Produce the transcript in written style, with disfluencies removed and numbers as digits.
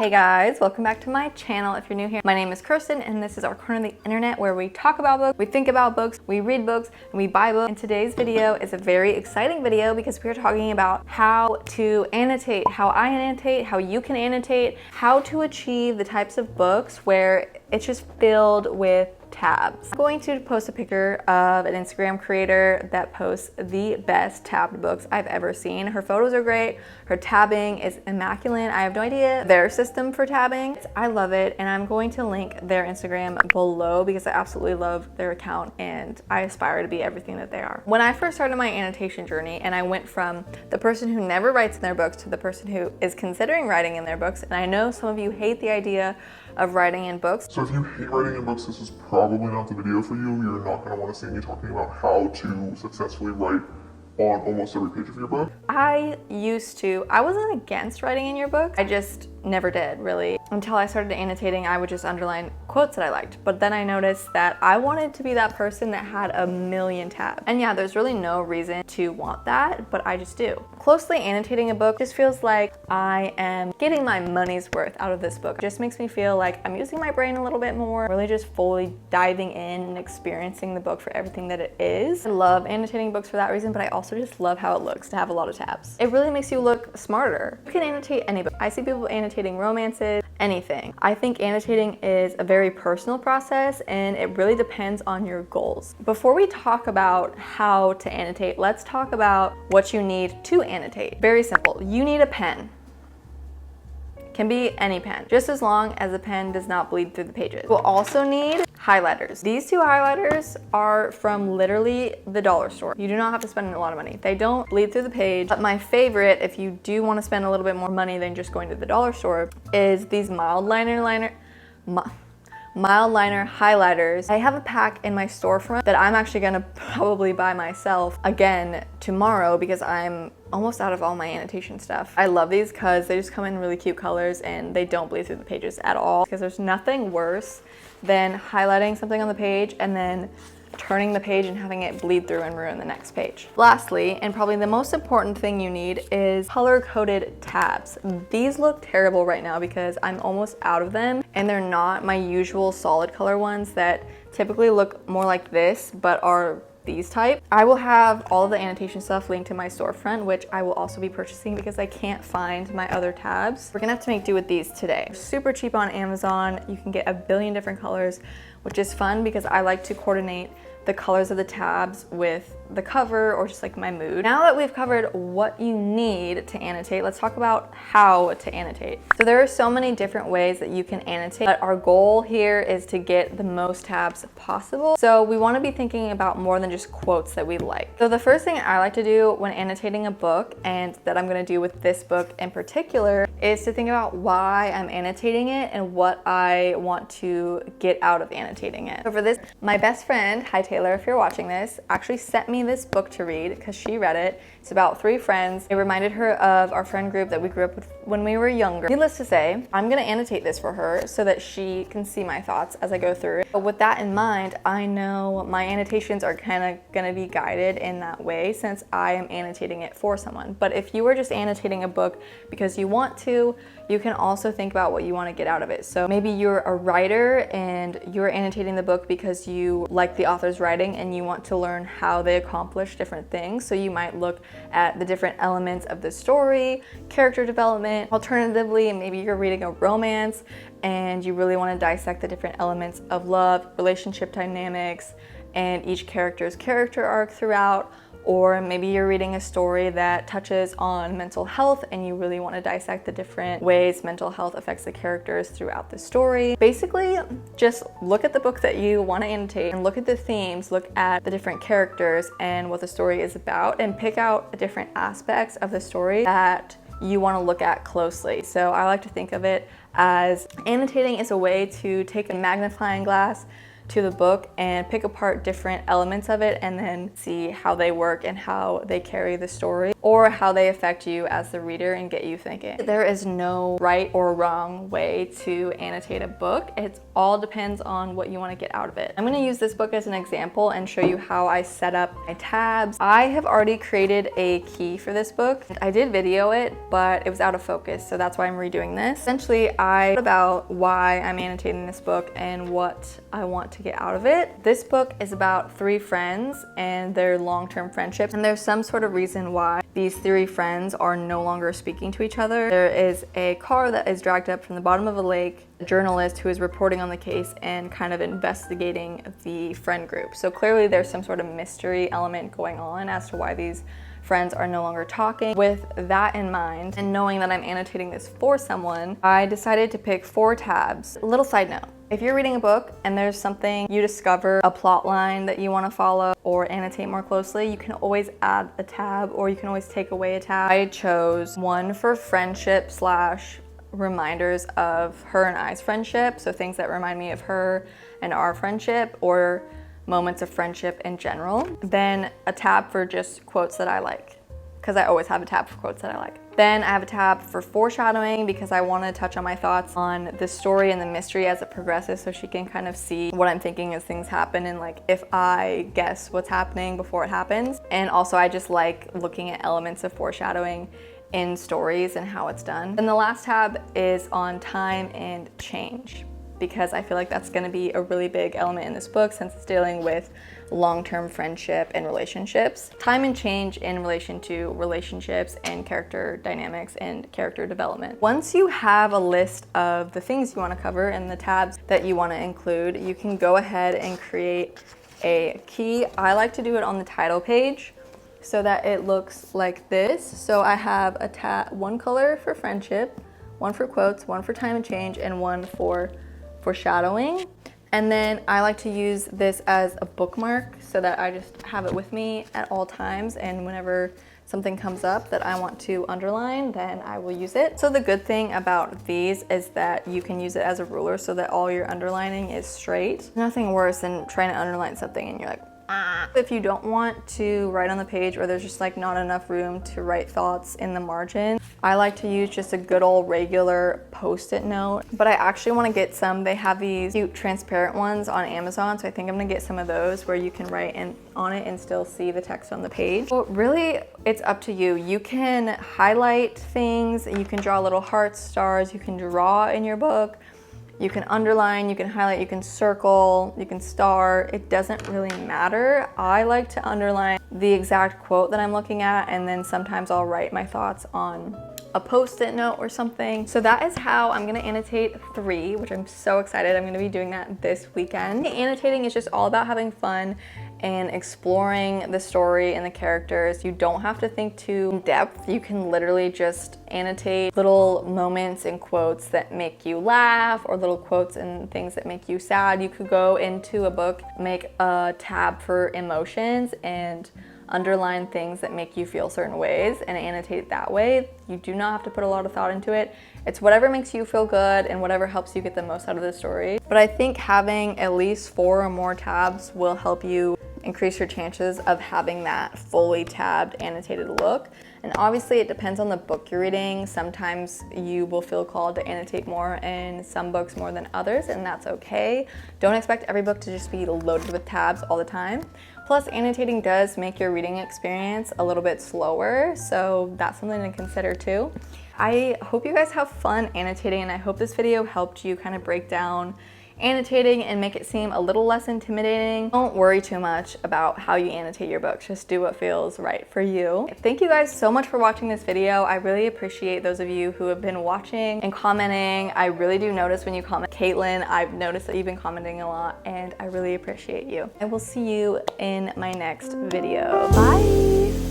Hey guys, welcome back to my channel. If you're new here, my name is Kirsten and this is our corner of the internet where we talk about books, we think about books, we read books, and we buy books. And today's video is a very exciting video because we're talking about how to annotate, how I annotate, how you can annotate, how to achieve the types of books where it's just filled with tabs. I'm going to post a picture of an Instagram creator that posts the best tabbed books I've ever seen. Her photos are great. Her tabbing is immaculate. I have no idea their system for tabbing. I love it, and I'm going to link their Instagram below because I absolutely love their account and I aspire to be everything that they are. When I first started my annotation journey and I went from the person who never writes in their books to the person who is considering writing in their books, and I know some of you hate the idea of writing in books. So if you hate writing in books, this is probably not the video for you. You're not going to want to see me talking about how to successfully write on almost every page of your book. I wasn't against writing in your book. I just never did, really. Until I started annotating, I would just underline quotes that I liked. But then I noticed that I wanted to be that person that had a million tabs. And yeah, there's really no reason to want that, but I just do. Closely annotating a book just feels like I am getting my money's worth out of this book. It just makes me feel like I'm using my brain a little bit more, really just fully diving in and experiencing the book for everything that it is. I love annotating books for that reason, but I also just love how it looks to have a lot of tabs. It really makes you look smarter. You can annotate any book. I see people annotating romances, anything. I think annotating is a very personal process and it really depends on your goals. Before we talk about how to annotate, let's talk about what you need to annotate. Very simple. You need a pen. Can be any pen, just as long as the pen does not bleed through the pages. We'll also need highlighters. These two highlighters are from literally the dollar store. You do not have to spend a lot of money. They don't bleed through the page. But my favorite, if you do want to spend a little bit more money than just going to the dollar store, is these mild liner highlighters. I have a pack in my storefront that I'm actually gonna probably buy myself again tomorrow because I'm almost out of all my annotation stuff. I love these because they just come in really cute colors and they don't bleed through the pages at all, because there's nothing worse than highlighting something on the page and then turning the page and having it bleed through and ruin the next page. Lastly, and probably the most important thing you need, is color-coded tabs. These look terrible right now because I'm almost out of them and they're not my usual solid color ones that typically look more like this but are these type. I will have all of the annotation stuff linked to my storefront, which I will also be purchasing because I can't find my other tabs. We're gonna have to make do with these today. Super cheap on Amazon. You can get a billion different colors, which is fun because I like to coordinate the colors of the tabs with the cover or just like my mood. Now that we've covered what you need to annotate, let's talk about how to annotate. So there are so many different ways that you can annotate, but our goal here is to get the most tabs possible. So we want to be thinking about more than just quotes that we like. So the first thing I like to do when annotating a book, and that I'm going to do with this book in particular, is to think about why I'm annotating it and what I want to get out of annotating it. So for this, my best friend, hi Taylor, if you're watching this, actually sent me this book to read because she read it. It's about three friends. It reminded her of our friend group that we grew up with when we were younger. Needless to say, I'm gonna annotate this for her so that she can see my thoughts as I go through it. But with that in mind, I know my annotations are kind of gonna be guided in that way since I am annotating it for someone. But if you are just annotating a book because you want to, you can also think about what you want to get out of it. So maybe you're a writer and you're annotating the book because you like the author's writing and you want to learn how they accomplish different things. So you might look at the different elements of the story, character development. Alternatively, maybe you're reading a romance and you really want to dissect the different elements of love, relationship dynamics, and each character's character arc throughout. Or maybe you're reading a story that touches on mental health and you really want to dissect the different ways mental health affects the characters throughout the story. Basically, just look at the book that you want to annotate and look at the themes, look at the different characters and what the story is about, and pick out the different aspects of the story that you want to look at closely. So I like to think of it as annotating is a way to take a magnifying glass, to the book and pick apart different elements of it and then see how they work and how they carry the story or how they affect you as the reader and get you thinking. There is no right or wrong way to annotate a book. It all depends on what you want to get out of it. I'm going to use this book as an example and show you how I set up my tabs. I have already created a key for this book. I did video it, but it was out of focus, so that's why I'm redoing this. Essentially, I thought about why I'm annotating this book and what I want to get out of it. This book is about 3 friends and their long-term friendships, and there's some sort of reason why these 3 friends are no longer speaking to each other. There is a car that is dragged up from the bottom of a lake, a journalist who is reporting on the case and kind of investigating the friend group. So clearly there's some sort of mystery element going on as to why these friends are no longer talking. With that in mind, and knowing that I'm annotating this for someone, I decided to pick 4 tabs. A little side note. If you're reading a book and there's something you discover, a plot line that you want to follow or annotate more closely, you can always add a tab or you can always take away a tab. I chose one for friendship / reminders of her and I's friendship, so things that remind me of her and our friendship or moments of friendship in general. Then a tab for just quotes that I like, because I always have a tab for quotes that I like. Then I have a tab for foreshadowing because I want to touch on my thoughts on the story and the mystery as it progresses so she can kind of see what I'm thinking as things happen and like if I guess what's happening before it happens. And also I just like looking at elements of foreshadowing in stories and how it's done. And the last tab is on time and change, because I feel like that's going to be a really big element in this book since it's dealing with long-term friendship and relationships. Time and change in relation to relationships and character dynamics and character development. Once you have a list of the things you want to cover and the tabs that you want to include, you can go ahead and create a key. I like to do it on the title page so that it looks like this. So I have one color for friendship, one for quotes, one for time and change, and one for foreshadowing. And then I like to use this as a bookmark so that I just have it with me at all times, and whenever something comes up that I want to underline, then I will use it. So the good thing about these is that you can use it as a ruler so that all your underlining is straight. Nothing worse than trying to underline something and you're like, ah. If you don't want to write on the page or there's just like not enough room to write thoughts in the margin, I like to use just a good old regular post-it note, but I actually want to get some. They have these cute transparent ones on Amazon, so I think I'm gonna get some of those where you can write on it and still see the text on the page. Well, really, it's up to you. You can highlight things, you can draw little hearts, stars, you can draw in your book, you can underline, you can highlight, you can circle, you can star. It doesn't really matter. I like to underline the exact quote that I'm looking at, and then sometimes I'll write my thoughts on a post-it note or something. So that is how I'm gonna annotate 3, which I'm so excited. I'm gonna be doing that this weekend. Annotating is just all about having fun and exploring the story and the characters. You don't have to think too in depth. You can literally just annotate little moments and quotes that make you laugh or little quotes and things that make you sad. You could go into a book, make a tab for emotions and underline things that make you feel certain ways and annotate that way. You do not have to put a lot of thought into it. It's whatever makes you feel good and whatever helps you get the most out of the story. But I think having at least 4 or more tabs will help you increase your chances of having that fully tabbed, annotated look. And obviously it depends on the book you're reading. Sometimes you will feel called to annotate more in some books more than others, and that's okay. Don't expect every book to just be loaded with tabs all the time. Plus, annotating does make your reading experience a little bit slower, so that's something to consider too. I hope you guys have fun annotating, and I hope this video helped you kind of break down annotating and make it seem a little less intimidating. Don't worry too much about how you annotate your books. Just do what feels right for you. Thank you guys so much for watching this video. I really appreciate those of you who have been watching and commenting. I really do notice when you comment. Caitlin, I've noticed that you've been commenting a lot, and I really appreciate you. I will see you in my next video. Bye!